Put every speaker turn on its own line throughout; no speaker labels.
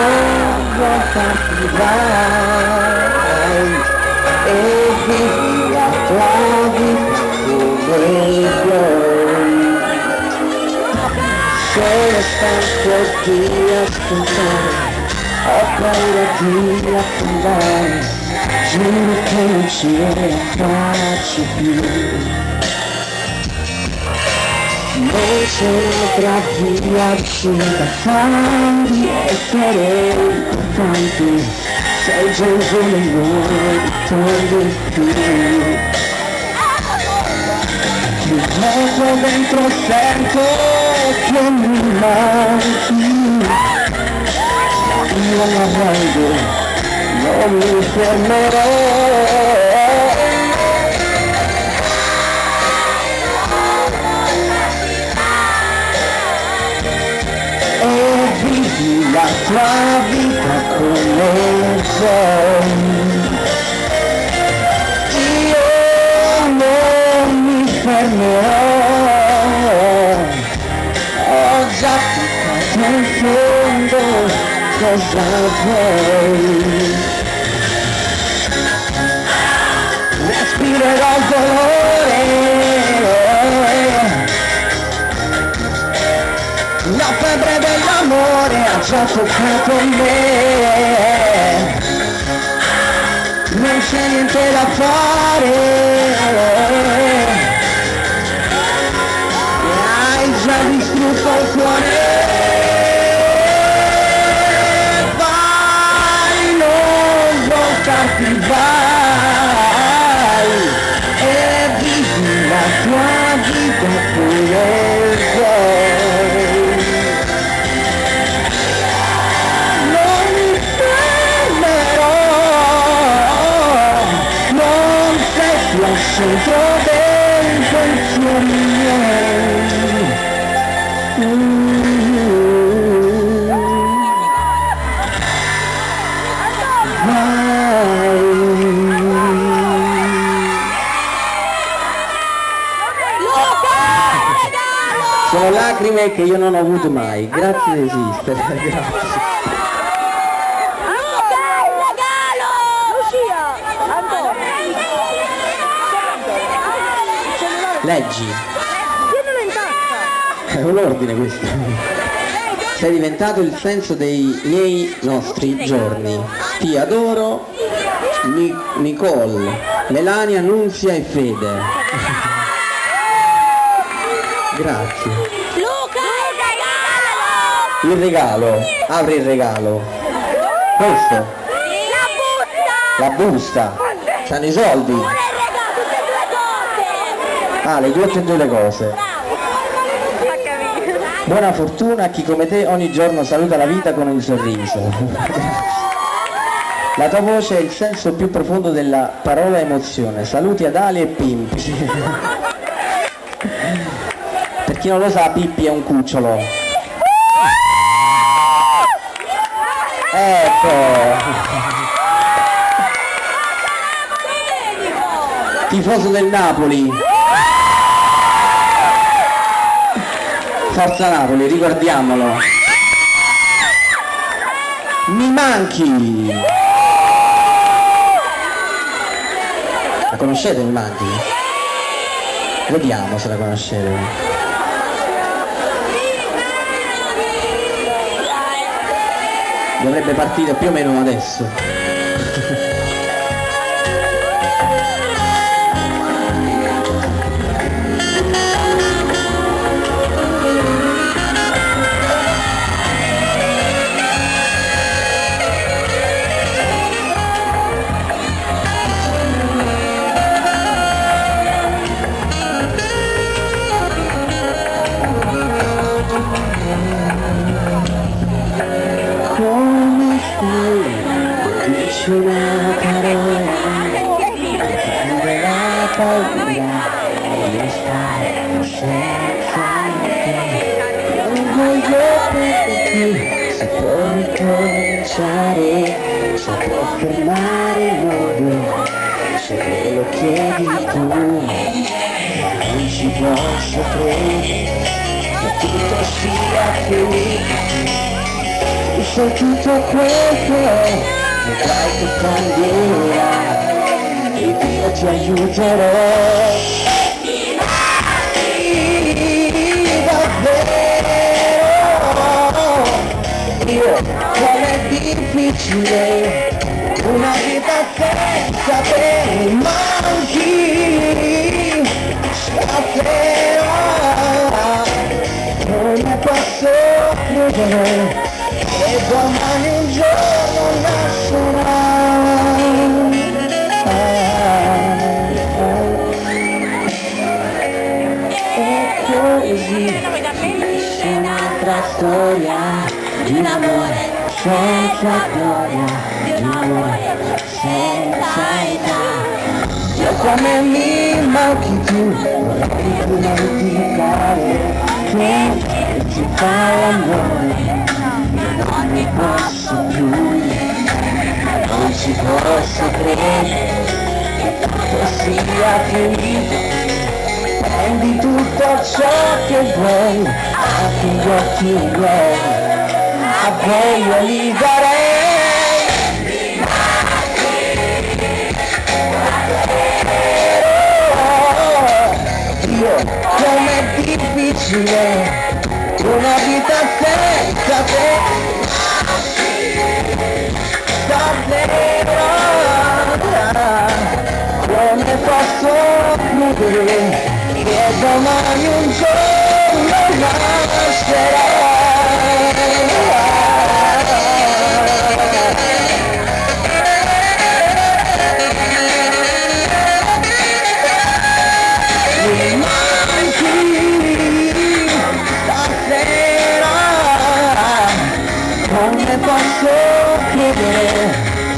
non vuoi farti vai e vivi la tua vita come vuoi. Sono stanco di ascoltare, ho paura di affondare, giuro che non ci faccio più. Non sono tratti da fari essere importanti, sei giunto nel mondo, togliere più. Mi metto dentro, sento che mi manchi, io la voglio, non mi fermerò. La tua vita come vuoi, io non mi fermerò, ho già toccato in fondo, cosa vuoi? Respirerò il dolore, la febbre dell'amore ha già toccato me, non c'è niente da fare, hai già distrutto il cuore, vai, non voltarti, vai e vivi la tua vita come vuoi. Al centro dei pensieri miei, vai. Sono lacrime che io non ho avuto mai, grazie di esistere, grazie. Leggi.
Tienilo in tasca.
È un ordine questo. Sei diventato il senso dei miei nostri giorni. Ti adoro, Nicole, Melania, Nunzia e Fede. Grazie.
Luca, il regalo!
Il regalo. Apri il regalo. Questo. La busta. C'hanno i soldi. Ah, le due e due le cose. Buona fortuna a chi come te ogni giorno saluta la vita con un sorriso. La tua voce è il senso più profondo della parola emozione. Saluti ad Ali e Pimpi. Per chi non lo sa, Pippi è un cucciolo. Ecco. Tifoso del Napoli. Forza Napoli, ricordiamolo. Mi manchi. La conoscete Mi manchi? Vediamo se la conoscete. Dovrebbe partire più o meno adesso. Una parola la paura di stare senza te, non voglio perderti, se può ricominciare, se può fermare il mondo, se me lo chiedi tu, non ci posso credere che tutto sia finito. se tutto quel che è, vedrai che cambierà, ed io ti aiuterò. Io, com'è difficile una vita senza te, manchi stasera, come posso credere che domani un giorno nascerà. E così finisce un'altra storia di un amore senza gloria, di un amore senza età. Io come mi manchi tu, vorrei dimenticare che ci fai l'amore, non ne posso più, non ci posso credere che tutto sia finito. Prendi tutto ciò che vuoi, anche gli occhi miei, a voi io li darei. Io, com'è difficile una vita senza te, davvero, come posso credere che domani un giorno nascerà. Mi manchi stasera, come posso credere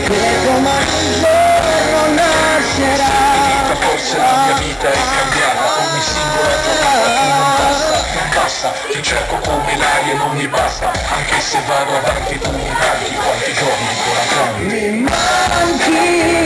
che domani un giorno nascerà.
Forse la mia vita è cambiata, ogni singola giornata che non passa, ti cerco come l'aria e non mi basta, anche se vado avanti tu mi manchi, quanti giorni ancora cambi.
Mi manchi